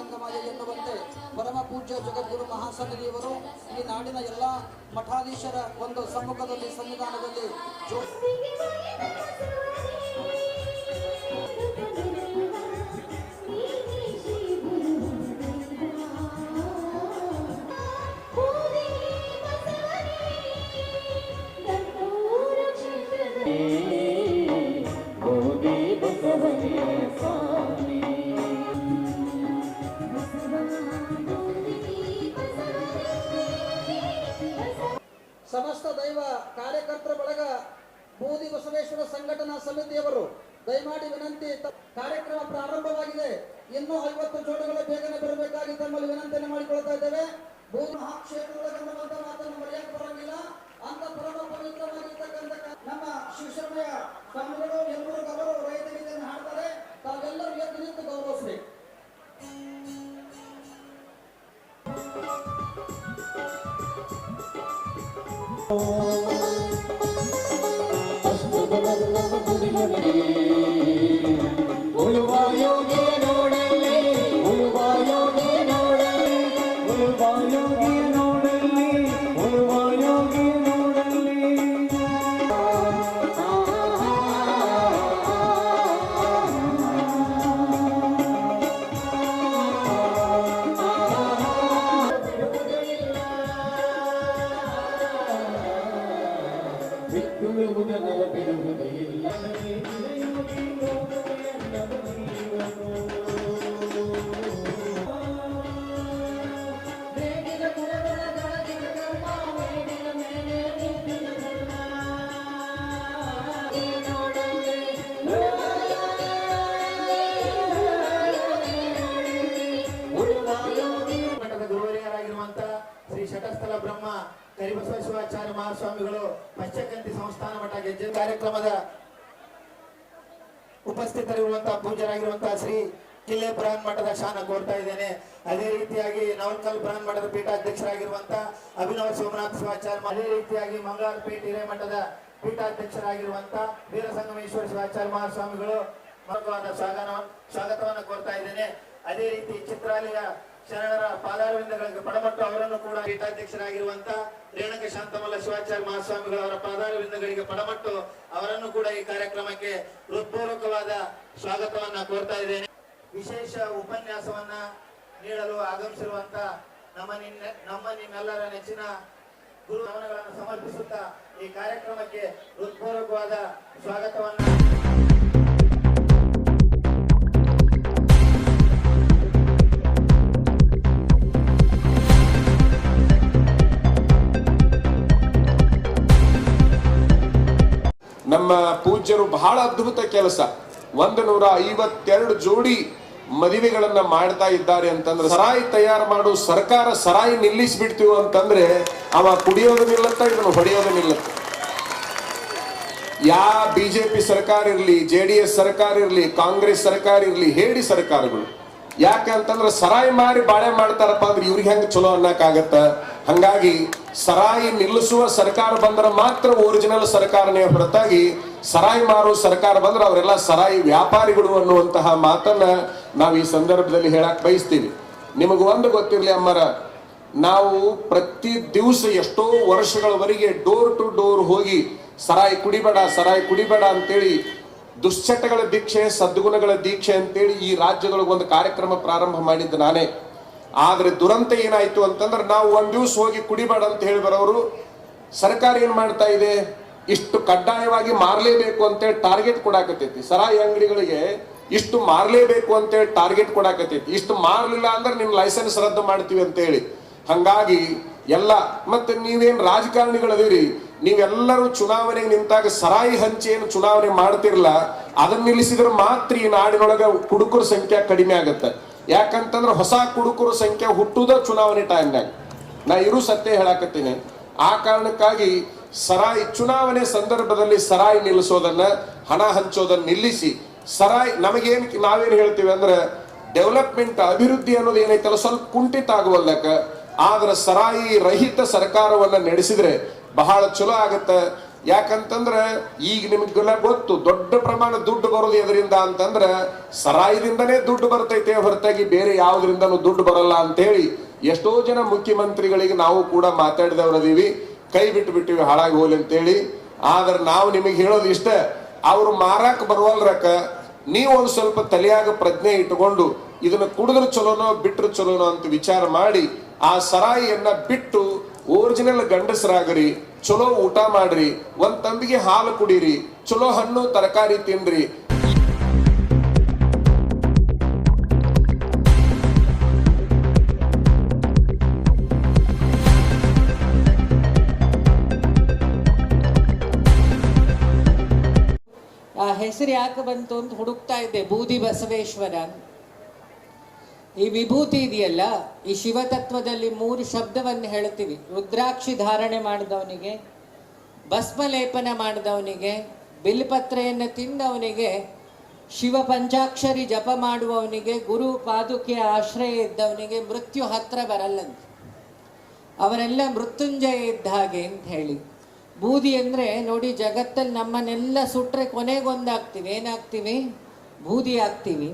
ಸಂಗಮಾದಿ ಎನ್ನುವಂತೆ ಪರಮ ಪೂಜ್ಯ ಜಗದ್ಗುರು ಮಹಾಸನ್ನಿಧಿಯವರು ಈ ನಾಡಿನ ಎಲ್ಲ ಮಠಾಧೀಶರ ಒಂದು ಸಮ್ಮುಖದಲ್ಲಿ ಸನ್ನಿಧಾನದಲ್ಲಿ ಸಮಸ್ತ ದೈವ ಕಾರ್ಯಕರ್ತರ ಬಳಗ ಬೂದಿ ಬಸವೇಶ್ವರ ಸಂಘಟನಾ ಸಮಿತಿಯವರು ದಯಮಾಡಿ ವಿನಂತಿ, ಕಾರ್ಯಕ್ರಮ ಪ್ರಾರಂಭವಾಗಿದೆ. ಇನ್ನೂ 50 ಜೋಡಿಗಳು ಬೇಗನೆ ಬರಬೇಕಾಗಿ ತಮ್ಮಲ್ಲಿ ವಿನಂತಿಯನ್ನು ಮಾಡಿಕೊಳ್ತಾ ಇದ್ದೇವೆ. ಬೂದಿ ಮಹಾಕ್ಷೇತ್ರದೊಳಗನ್ನುವಂತ ಮಾತನ್ನು ಮರೆಯಕ್ಕೆ ಬರಂಗಿಲ್ಲ. ಅಂತ ಪರಮ ಪವಿತ್ರವಾಗಿರ್ತಕ್ಕಂಥ ನಮ್ಮ ಶಿವಶರಣಯ್ಯ ಸ್ವಾಮಿಗಳು ಎಲ್ಲರೂ ಗೌರವ ರೈತ ಗೀತೆಯನ್ನು ಹಾಡ್ತಾರೆ. ತಾವೆಲ್ಲರೂ ಎದ್ದು ನಿಂತು ಗೌರವಿಸಬೇಕು. ಉಳುವ ಯೋಗಿ ನೋಡಲಿ, ಉಳುವ ಯೋಗಿ ನೋಡಲಿ, ಉಳುವ ಯೋಗಿ ನೋಡಲಿ, ಉಳುವ ಯೋಗಿ ನೋಡಲಿ. ಬಿಡುವುದರ ಬಿಡುವುದಿಲ್ಲ. ಶ್ರೀ ಶಟಸ್ಥಲ ಬ್ರಹ್ಮ ಕರಿಬಸವ ಶಿವಾಚಾರ್ಯ ಮಹಾಸ್ವಾಮಿಗಳು ಪಂಚಕಂತಿ ಸಂಸ್ಥಾನ ಮಠ ಗೆಜ್ಜೆ ಕಾರ್ಯಕ್ರಮದ ಉಪಸ್ಥಿತರಿರುವಂತಹ ಪೂಜ್ಯರಾಗಿರುವಂತಹ ಶ್ರೀ ಕಿಲ್ಲೆ ಬ್ರಾಹ್ಮಣ ಮಠದ ಶಾನ ಕೋರ್ತಾ ಇದ್ದೇನೆ. ಅದೇ ರೀತಿಯಾಗಿ ನವಲ್ಕಲ್ ಬ್ರಾಹ್ಮಣ ಮಠದ ಪೀಠಾಧ್ಯಕ್ಷರಾಗಿರುವಂತಹ ಅಭಿನವ ಸೋಮನಾಥ ಶಿವಾಚಾರ್ಯ, ಅದೇ ರೀತಿಯಾಗಿ ಮಂಗಳಾರಪೇಟೆ ಹಿರೇಮಠದ ಪೀಠಾಧ್ಯಕ್ಷರಾಗಿರುವಂತಹ ವೀರಸಂಗಮೇಶ್ವರ ಶಿವಾಚಾರ್ಯ ಮಹಾಸ್ವಾಮಿಗಳು ಸ್ವಾಗತವನ್ನು ಕೋರ್ತಾ ಇದ್ದೇನೆ. ಅದೇ ರೀತಿ ಚಿತ್ರಾಲಯ ಶರಣರ ಪಾದಾರವಿಂದಗಳಿಗೆ ಪಡಮಟ್ಟು ಅವರನ್ನು ಕೂಡ ಪೀಠಾಧ್ಯಕ್ಷರಾಗಿರುವಂತಹ ರೇಣುಕ ಶಾಂತಮಲ್ಲ ಶಿವಾಚಾರ್ಯ ಮಹಾಸ್ವಾಮಿಗಳು ಅವರ ಪಾದಾರವಿಂದಗಳಿಗೆ ಪಡಮಟ್ಟು ಅವರನ್ನು ಕೂಡ ಈ ಕಾರ್ಯಕ್ರಮಕ್ಕೆ ಹೃತ್ಪೂರ್ವಕವಾದ ಸ್ವಾಗತವನ್ನ ಕೋರ್ತಾ ಇದ್ದೇನೆ. ವಿಶೇಷ ಉಪನ್ಯಾಸವನ್ನ ನೀಡಲು ಆಗಮಿಸಿರುವಂತಹ ನಮ್ಮ ನಿಮ್ಮೆಲ್ಲರ ನೆಚ್ಚಿನ ಗುರು ನಮನಗಳನ್ನು ಸಮರ್ಪಿಸುತ್ತಾ ಈ ಕಾರ್ಯಕ್ರಮಕ್ಕೆ ಹೃತ್ಪೂರ್ವಕವಾದ ಸ್ವಾಗತವನ್ನ ನಮ್ಮ ಪೂಜ್ಯರು ಬಹಳ ಅದ್ಭುತ ಕೆಲಸ. 152 ಜೋಡಿ ಮದುವೆಗಳನ್ನ ಮಾಡ್ತಾ ಇದ್ದಾರೆ ಅಂತಂದ್ರೆ, ಸರಾಯಿ ತಯಾರು ಮಾಡು ಸರ್ಕಾರ ಸರಾಯಿ ನಿಲ್ಲಿಸ್ಬಿಡ್ತೀವಿ ಅಂತಂದ್ರೆ ಅವ ಕುಡಿಯೋದು ನಿಲ್ಲತ್ತ, ಇದನ್ನು ಹೊಡೆಯೋದು ನಿಲ್ಲತ್ತ. ಬಿಜೆಪಿ ಸರ್ಕಾರ ಇರ್ಲಿ, JDS ಸರ್ಕಾರ ಇರ್ಲಿ, ಕಾಂಗ್ರೆಸ್ ಸರ್ಕಾರ ಇರ್ಲಿ, ಹೇಳಿ ಸರ್ಕಾರಗಳು ಯಾಕಂತಂದ್ರೆ ಸರಾಯಿ ಮಾರಿ ಬಾಳೆ ಮಾಡ್ತಾರಪ್ಪ ಅಂದ್ರೆ ಇವ್ರಿಗೆ ಹೆಂಗ್ ಚಲೋ ಅನ್ನಕ್ಕಾಗತ್ತ. ಹಂಗಾಗಿ ಸರಾಯಿ ನಿಲ್ಲಿಸುವ ಸರ್ಕಾರ ಬಂದ್ರೆ ಮಾತ್ರ ಒರಿಜಿನಲ್ ಸರ್ಕಾರನೇ ಹೊರತಾಗಿ ಸರಾಯಿ ಮಾರುವ ಸರ್ಕಾರ ಬಂದ್ರೆ ಅವರೆಲ್ಲ ಸರಾಯಿ ವ್ಯಾಪಾರಿಗಳು ಅನ್ನುವಂತಹ ಮಾತನ್ನ ನಾವು ಈ ಸಂದರ್ಭದಲ್ಲಿ ಹೇಳಕ್ ಬಯಸ್ತೀವಿ. ನಿಮಗ ಒಂದು ಗೊತ್ತಿರ್ಲಿ ಅಮ್ಮರ, ನಾವು ಪ್ರತಿ ದಿವಸ ಎಷ್ಟೋ ವರ್ಷಗಳವರೆಗೆ ಡೋರ್ ಟು ಡೋರ್ ಹೋಗಿ ಸರಾಯಿ ಕುಡಿಬೇಡ ಅಂತೇಳಿ ದುಶ್ಚಟಗಳ ದೀಕ್ಷೆ, ಸದ್ಗುಣಗಳ ದೀಕ್ಷೆ ಅಂತೇಳಿ ಈ ರಾಜ್ಯದೊಳಗೆ ಒಂದು ಕಾರ್ಯಕ್ರಮ ಪ್ರಾರಂಭ ಮಾಡಿದ್ದು ನಾನೇ. ಆದ್ರೆ ದುರಂತ ಏನಾಯ್ತು ಅಂತಂದ್ರೆ, ನಾವು ಒಂದ್ ದಿವ್ಸ ಹೋಗಿ ಕುಡಿಬೇಡ ಅಂತ ಹೇಳಿ ಬರೋರು ಸರ್ಕಾರ ಏನ್ ಮಾಡ್ತಾ ಇದೆ, ಇಷ್ಟು ಕಡ್ಡಾಯವಾಗಿ ಮಾರ್ಲೇಬೇಕು ಅಂತೇಳಿ ಟಾರ್ಗೆಟ್ ಕೊಡಾಕತೈತಿ. ಸರಾಯಿ ಅಂಗಡಿಗಳಿಗೆ ಇಷ್ಟು ಮಾರ್ಲೇಬೇಕು ಅಂತೇಳಿ ಟಾರ್ಗೆಟ್ ಕೊಡಾಕತೈತಿ. ಇಷ್ಟು ಮಾರ್ಲಿಲ್ಲ ಅಂದ್ರೆ ನಿಮ್ ಲೈಸೆನ್ಸ್ ರದ್ದು ಮಾಡ್ತೀವಿ ಅಂತ ಹೇಳಿ. ಹಂಗಾಗಿ ಎಲ್ಲ ಮತ್ತೆ ನೀವೇನ್ ರಾಜಕಾರಣಿಗಳದಿರಿ, ನೀವೆಲ್ಲರೂ ಚುನಾವಣೆಗೆ ನಿಂತಾಗ ಸರಾಯಿ ಹಂಚಿ ಏನು ಚುನಾವಣೆ ಮಾಡ್ತಿರಲ್ಲ, ಅದನ್ನ ನಿಲ್ಲಿಸಿದ್ರೆ ಮಾತ್ರ ಈ ನಾಡಿನೊಳಗ ಕುಡುಕರ ಸಂಖ್ಯೆ ಕಡಿಮೆ ಆಗತ್ತೆ. ಯಾಕಂತಂದ್ರೆ ಹೊಸ ಕುಡುಕರ ಸಂಖ್ಯೆ ಹುಟ್ಟುದ ಚುನಾವಣೆ ಟೈಮ್ನಾಗ. ನಾ ಇರು ಸತ್ಯ ಹೇಳಾಕತ್ತೀನಿ. ಆ ಕಾರಣಕ್ಕಾಗಿ ಸರಾಯಿ ಚುನಾವಣೆ ಸಂದರ್ಭದಲ್ಲಿ ಸರಾಯಿ ನಿಲ್ಲಿಸೋದನ್ನ, ಹಣ ಹಂಚೋದನ್ನ ನಿಲ್ಲಿಸಿ ಸರಾಯಿ ನಾವೇನ್ ಹೇಳ್ತೀವಿ ಅಂದ್ರೆ ಡೆವಲಪ್ಮೆಂಟ್, ಅಭಿವೃದ್ಧಿ ಅನ್ನೋದು ಏನೈತಲ್ಲ ಸ್ವಲ್ಪ ಕುಂಠಿತ ಆಗುವಲ್ಲಕ. ಆದ್ರೆ ಸರಾಯಿ ರಹಿತ ಸರ್ಕಾರವನ್ನ ನಡೆಸಿದ್ರೆ ಬಹಳ ಚಲೋ ಆಗತ್ತೆ. ಯಾಕಂತಂದ್ರ ಈಗ ನಿಮಗೆಲ್ಲ ಗೊತ್ತು ದೊಡ್ಡ ಪ್ರಮಾಣ ದುಡ್ಡು ಬರೋದು ಎದರಿಂದ ಅಂತಂದ್ರ ಸರಾಯದಿಂದನೇ ದುಡ್ಡು ಬರ್ತೈತೆ ಹೊರತಾಗಿ ಬೇರೆ ಯಾವ್ದ್ರಿಂದನೂ ದುಡ್ಡು ಬರಲ್ಲ ಅಂತ ಹೇಳಿ ಎಷ್ಟೋ ಜನ ಮುಖ್ಯಮಂತ್ರಿಗಳಿಗೆ ನಾವು ಕೂಡ ಮಾತಾಡಿದವರದೀವಿ, ಕೈ ಬಿಟ್ಟಿವಿ ಹಾಳಾಗಿ ಹೋಲಿ ಅಂತೇಳಿ. ಆದ್ರೆ ನಾವು ನಿಮಗೆ ಹೇಳೋದು ಇಷ್ಟ, ಅವ್ರು ಮಾರಾಕ್ ಬರುವಲ್ರಕ್ಕ ನೀವು ಒಂದು ಸ್ವಲ್ಪ ತಲೆಯಾಗ ಪ್ರಜ್ಞೆ ಇಟ್ಟುಕೊಂಡು ಇದನ್ನ ಕುಡಿದ್ರೆ ಚಲೋನೋ ಬಿಟ್ರೆ ಚಲೋನೋ ಅಂತ ವಿಚಾರ ಮಾಡಿ ಆ ಸರಾಯಿಯನ್ನ ಬಿಟ್ಟು ಒರಿಜಿನಲ್ ಗಂಡಸರಾಗ್ರಿ, ಚಲೋ ಊಟ ಮಾಡ್ರಿ, ಒಂದ್ ತಂಬಿಗೆ ಹಾಲು ಕುಡೀರಿ, ಚಲೋ ಹಣ್ಣು ತರಕಾರಿ ತಿನ್ರಿ. ಆ ಹೆಸರು ಯಾಕೆ ಬಂತು ಅಂತ ಹುಡುಕ್ತಾ ಇದ್ದೆ, ಬೂದಿ ಬಸವೇಶ್ವರ. ಈ ವಿಭೂತಿ ಇದೆಯಲ್ಲ, ಈ ಶಿವತತ್ವದಲ್ಲಿ 3 ಶಬ್ದವನ್ನು ಹೇಳ್ತೀವಿ. ರುದ್ರಾಕ್ಷಿ ಧಾರಣೆ ಮಾಡಿದವನಿಗೆ, ಭಸ್ಮಲೇಪನ ಮಾಡಿದವನಿಗೆ, ಬಿಲ್ಪತ್ರೆಯನ್ನು ತಿಂದವನಿಗೆ, ಶಿವ ಪಂಚಾಕ್ಷರಿ ಜಪ ಮಾಡುವವನಿಗೆ, ಗುರು ಪಾದುಕೆಯ ಆಶ್ರಯ ಇದ್ದವನಿಗೆ ಮೃತ್ಯು ಹತ್ರ ಬರಲ್ಲಂತೆ. ಅವರೆಲ್ಲ ಮೃತ್ಯುಂಜಯ ಇದ್ದ ಹಾಗೆ ಅಂತ ಹೇಳಿ. ಬೂದಿ ಅಂದರೆ ನೋಡಿ, ಜಗತ್ತಲ್ಲಿ ನಮ್ಮನ್ನೆಲ್ಲ ಸುಟ್ಟರೆ ಕೊನೆಗೊಂದಾಗ್ತೀವಿ. ಏನಾಗ್ತೀವಿ? ಬೂದಿ ಆಗ್ತೀವಿ,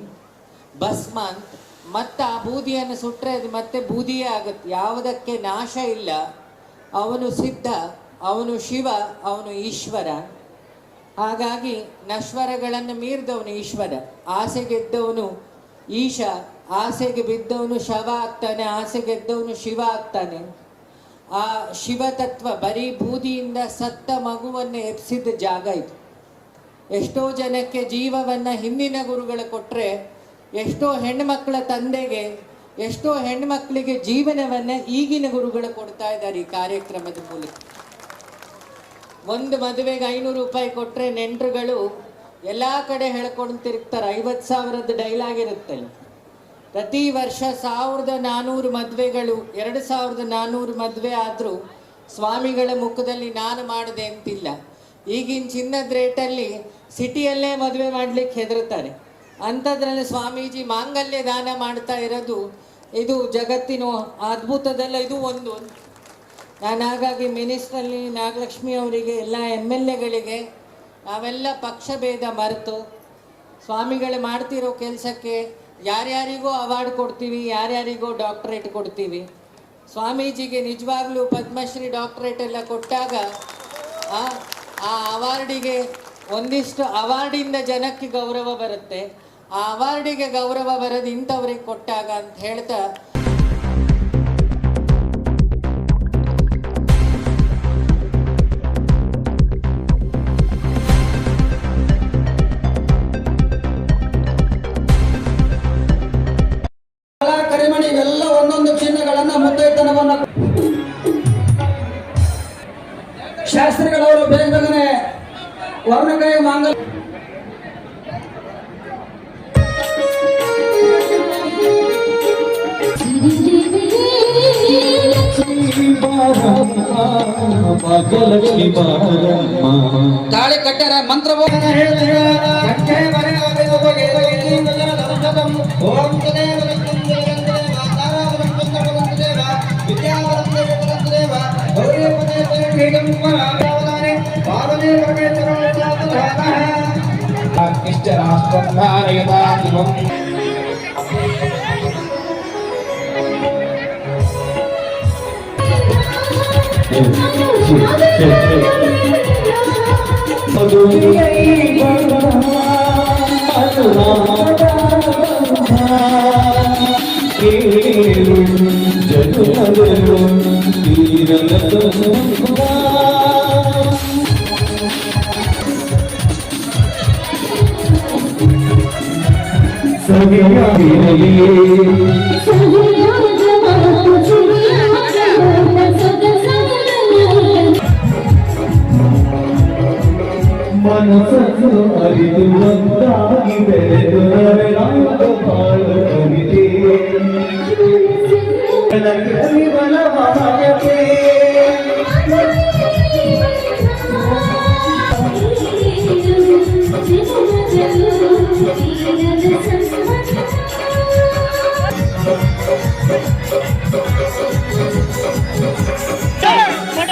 ಭಸ್ಮ ಅಂತ. ಮತ್ತು ಆ ಬೂದಿಯನ್ನು ಸುಟ್ಟರೆ ಅದು ಮತ್ತೆ ಬೂದಿಯೇ ಆಗುತ್ತೆ. ಯಾವುದಕ್ಕೆ ನಾಶ ಇಲ್ಲ. ಅವನು ಸಿದ್ಧ, ಅವನು ಶಿವ, ಅವನು ಈಶ್ವರ. ಹಾಗಾಗಿ ನಶ್ವರಗಳನ್ನು ಮೀರಿದವನು ಈಶ್ವರ. ಆಸೆ ಗೆದ್ದವನು ಈಶ, ಆಸೆಗೆ ಬಿದ್ದವನು ಶವ ಆಗ್ತಾನೆ, ಆಸೆ ಗೆದ್ದವನು ಶಿವ ಆಗ್ತಾನೆ. ಆ ಶಿವತತ್ವ ಬರೀ ಬೂದಿಯಿಂದ ಸತ್ತ ಮಗುವನ್ನು ಎಬ್ಸಿದ ಜಾಗ ಇದು. ಎಷ್ಟೋ ಜನಕ್ಕೆ ಜೀವವನ್ನು ಹಿಂದಿನ ಗುರುಗಳು ಕೊಟ್ಟರೆ, ಎಷ್ಟೋ ಹೆಣ್ಮಕ್ಳ ತಂದೆಗೆ, ಎಷ್ಟೋ ಹೆಣ್ಮಕ್ಳಿಗೆ ಜೀವನವನ್ನು ಈಗಿನ ಗುರುಗಳು ಕೊಡ್ತಾ ಇದ್ದಾರೆ ಈ ಕಾರ್ಯಕ್ರಮದ ಮೂಲಕ. ಒಂದು ಮದುವೆಗೆ 500 ರೂಪಾಯಿ ಕೊಟ್ಟರೆ ನೆಂಟರುಗಳು ಎಲ್ಲ ಕಡೆ ಹೇಳ್ಕೊಂಡು ತಿರುಗ್ತಾರೆ. 50,000ದ ಡೈಲಾಗ್ ಇರುತ್ತೆ. ಪ್ರತಿ ವರ್ಷ 1400 ಮದುವೆಗಳು, 2400 ಮದುವೆ ಆದರೂ ಸ್ವಾಮಿಗಳ ಮುಖದಲ್ಲಿ ನಾನು ಮಾಡಿದೆ ಅಂತಿಲ್ಲ. ಈಗಿನ ಚಿನ್ನದ ರೇಟಲ್ಲಿ ಸಿಟಿಯಲ್ಲೇ ಮದುವೆ ಮಾಡಲಿಕ್ಕೆ ಹೆದರ್ತಾರೆ. ಅಂಥದ್ರಲ್ಲಿ ಸ್ವಾಮೀಜಿ ಮಾಂಗಲ್ಯ ದಾನ ಮಾಡ್ತಾ ಇರೋದು ಇದು ಜಗತ್ತಿನ ಅದ್ಭುತದಲ್ಲ, ಇದು ಒಂದು. ನಾನು ಹಾಗಾಗಿ ಮಿನಿಸ್ಟ್ರಲ್ಲಿ ನಾಗಲಕ್ಷ್ಮಿ ಅವರಿಗೆ, ಎಲ್ಲ MLAಗಳಿಗೆ ನಾವೆಲ್ಲ ಪಕ್ಷ ಭೇದ ಮರೆತು ಸ್ವಾಮಿಗಳು ಮಾಡ್ತಿರೋ ಕೆಲಸಕ್ಕೆ ಯಾರ್ಯಾರಿಗೋ ಅವಾರ್ಡ್ ಕೊಡ್ತೀವಿ, ಯಾರ್ಯಾರಿಗೋ ಡಾಕ್ಟರೇಟ್ ಕೊಡ್ತೀವಿ. ಸ್ವಾಮೀಜಿಗೆ ನಿಜವಾಗ್ಲೂ ಪದ್ಮಶ್ರೀ ಡಾಕ್ಟರೇಟ್ ಎಲ್ಲ ಕೊಟ್ಟಾಗ ಆ ಅವಾರ್ಡಿಗೆ ಒಂದಿಷ್ಟು ಅವಾರ್ಡಿಂದ ಜನಕ್ಕೆ ಗೌರವ ಬರುತ್ತೆ. ಆ ಅವಾರ್ಡಿಗೆ ಗೌರವ ಬರೋದು ಇಂಥವ್ರಿಗೆ ಕೊಟ್ಟಾಗ ಅಂತ ಹೇಳ್ತಾ, ಕರಿಮಣಿ ಇವೆಲ್ಲ ಒಂದೊಂದು ಚಿಹ್ನೆಗಳನ್ನ ಮುದ್ದೈತನವನ್ನ ಶಾಸ್ತ್ರಿಗಳವರು ಬೇಗ ಬೇಗನೆ ವರ್ಣಕೈ ಮಾಂಗಲ್ಯ ತಾಳಿ ಕಟ್ಟಾರ ಮಂತ್ರ ಇಷ್ಟ ಮನಸ್ಸನ್ನು ಅರಿದು ಒಂದಾಗಿ ಬೆಳೆದು ಬಾಳವಿದೆ ಬಲವಾಗದೆ Hey!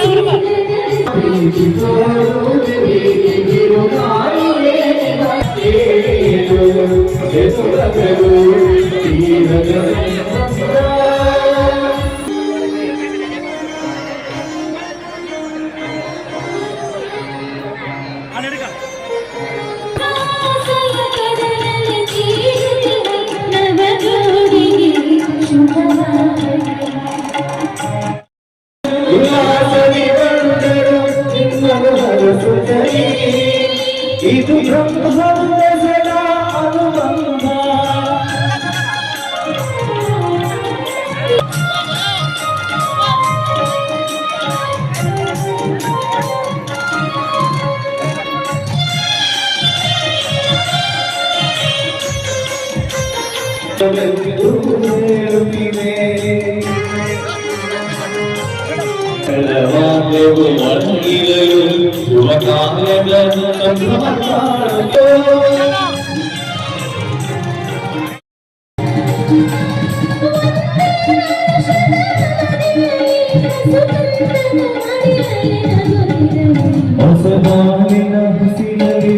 ಹೊಸದಾಗಿನ ಹಸಿರಲ್ಲಿ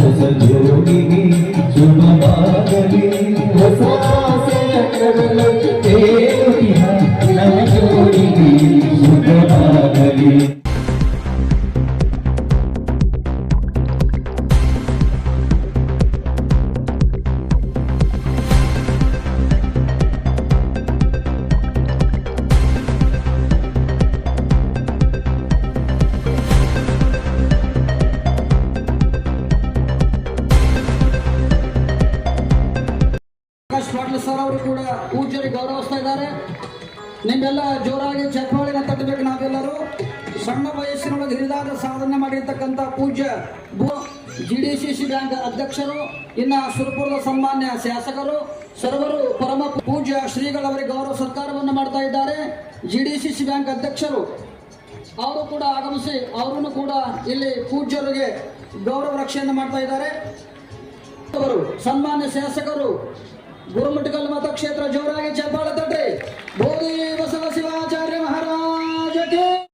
ಹೊಸ ಜೋಗಿಗೆ ಶುಭವಾಗಲಿ ಹೊಸ ಆಸೆಯ ಕಡಲು ತೇಲುತ್ತಿಹ ನವ ಜೋಡಿಗೆ ಶುಭವಾಗಲಿ. ಪಾಟೀಲ್ ಸರ್ ಅವರು ಕೂಡ ಪೂಜ್ಯರಿಗೆ ಗೌರವಿಸ್ತಾ ಇದ್ದಾರೆ. ನಿಮ್ಮೆಲ್ಲ ಜೋರಾಗಿ ಚಪ್ಪಾಳೆನ ತಟ್ಟಬೇಕು. ನಾವೆಲ್ಲರೂ ಸಣ್ಣ ವಯಸ್ಸಿನೊಳಗೆ ಹಿರಿದಾದ ಸಾಧನೆ ಮಾಡಿರ್ತಕ್ಕಂಥ ಪೂಜ್ಯ GDCC ಬ್ಯಾಂಕ್ ಅಧ್ಯಕ್ಷರು, ಇನ್ನ ಸುರಪುರದ ಸನ್ಮಾನ್ಯ ಶಾಸಕರು ಸರ್ವರು ಪರಮ ಪೂಜ್ಯ ಶ್ರೀಗಳವರಿಗೆ ಗೌರವ ಸತ್ಕಾರವನ್ನು ಮಾಡ್ತಾ ಇದ್ದಾರೆ. GDCC ಬ್ಯಾಂಕ್ ಅಧ್ಯಕ್ಷರು ಅವರು ಕೂಡ ಆಗಮಿಸಿ ಅವರನ್ನು ಕೂಡ ಇಲ್ಲಿ ಪೂಜ್ಯರಿಗೆ ಗೌರವ ರಕ್ಷೆಯನ್ನು ಮಾಡ್ತಾ ಇದ್ದಾರೆ. ಸನ್ಮಾನ್ಯ ಶಾಸಕರು ಗುರುಮುಟ್ಕಲ್ ಮತಕ್ಷೇತ್ರ ಜೋರಾಗಿ ಚಪ್ಪಾಳೆ ತಟ್ಟಿ. ಬೋಧಿ